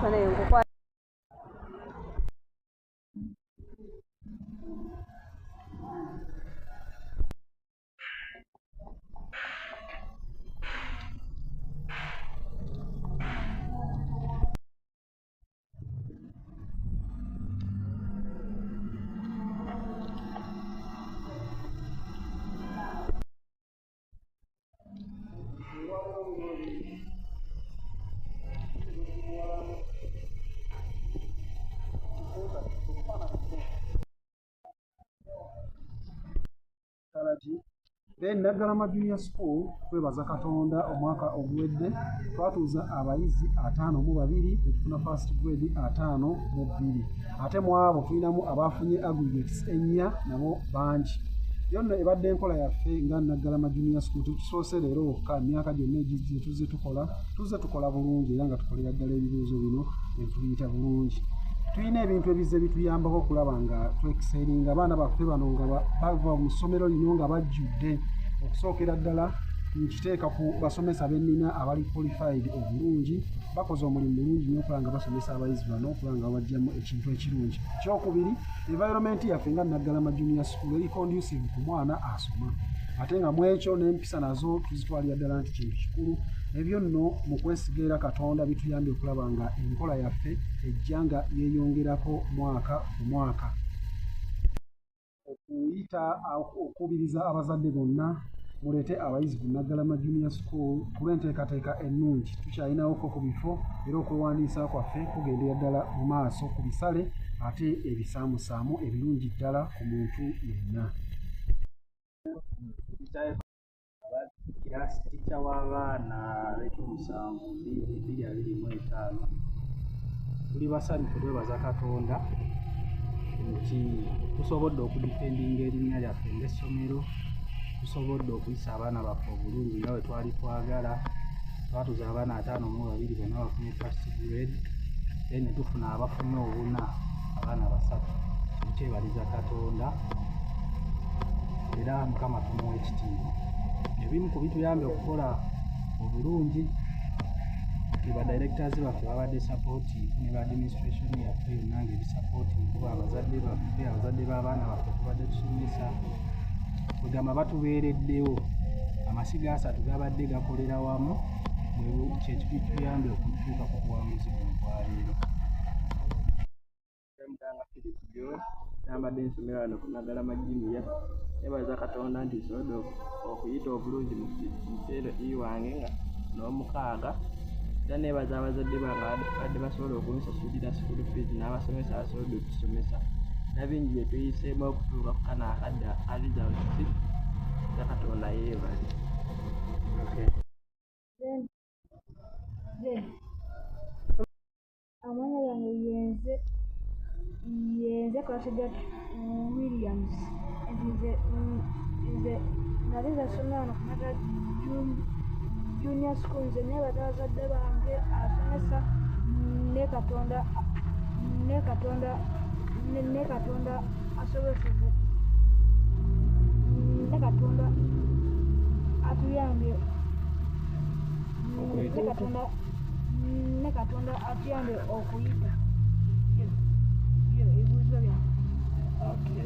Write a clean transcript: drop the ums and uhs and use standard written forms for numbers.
kane nkukwa Naggalama Junior School twebaza Katonda omwaka oguwedde twatuuza abayizi 52 okufuna first grade 52 ate mu abo tulinamu abafunye aggregates 4 nabo bangi. Yonna ebadde enkola yaffe nga Naggalama Junior School tukisoose leero wokka emyaka gyonna egizze tuzze tukola bulungi era nga tukolera ddala ebibuuzo bino ne tubiyita bulungi. Tulina ebintu ebizze bituyambako okulaba nga twekiseringa abaana baffe bano nga bava mu ssomero lino nga bajjudde. Okusookera ddala nkiteeka ku basomesa bennina abali qualified obulungi bakoze omulimu mulungi nnyo okulaba nga basomesa abayizi bano okulaba nga bajjamu ekintu ekirungi. Ekyokubiri, environment yaffe nga Naggalama Junior School eri conducive ku mwana asoma ate nga mu ekyo n'empisa nazo tuzitwalira ddala nti kintu kikulu. Ebyo nno mu kwesiga era Katonda bituyambye okulaba nga enkola yaffe ejja nga yeeyongerako mwaka ku mwaka. Okubiriza abazadde bonna muleete abayizi ku Naggalama Junior School kulw'enteekateeka ennungi. Tukyalinawo ku bifo era okwewandiisa kwaffe kugendera ddala mu maaso ku bisale ate ebisaamusaamu ebirungi ddala ku muntu yenna. Kirasi tica w'abaana ab'ekyomusanvu 2025 tuli basanyufu twebaza Katonda nti tusobodde okudifendinga erinnya lyaffe ng'essomero, tusobodde okuyisa abaana baffe obulungi nga bwe twali twagala. Twatuuza abaana 52 bonna bafunye first grade then ne tufuna abafunye obuna abaana 3. Tukyebaliza Katonda era Mukama tumuwa ekitiibwa. Ebimu ku bituyambye okukola obulungi nti ba directors baffe babadde supportive ne ba administration yaffe yonna ng'ebisupporting kuba abazadde baffe abazadde b'abaana baffe tubadde tusomesa kwegamba batubeereddewo. Amasiga 3 gabadde gakolera wamu kyekituyambye okutuuka ku buwanguzi buno bwaleero. Nambadde nsomera wano ku Naggalama Junior. Nebaza Katonda nti nsobodde okuyita obulungi mu kiseera wange nga n'omukaaga. Era nebaza abazadde bange badde basobola okunsasulira school fees n'abasomesa abasobodde okusomesa. Nabingi bye tuyiseemu okutuuka ku kano akadde alizawusi era Katonda yeebale. Amanya gange yenze Claudia Williams. Nze nali nasomera wano ku Naggalama Junior School. Nze nebaza abazadde bange asomesa ne Katonda asoboseze ne Katonda atuyambye ne Katonda atuyambye okuyita ebibuuzo byange.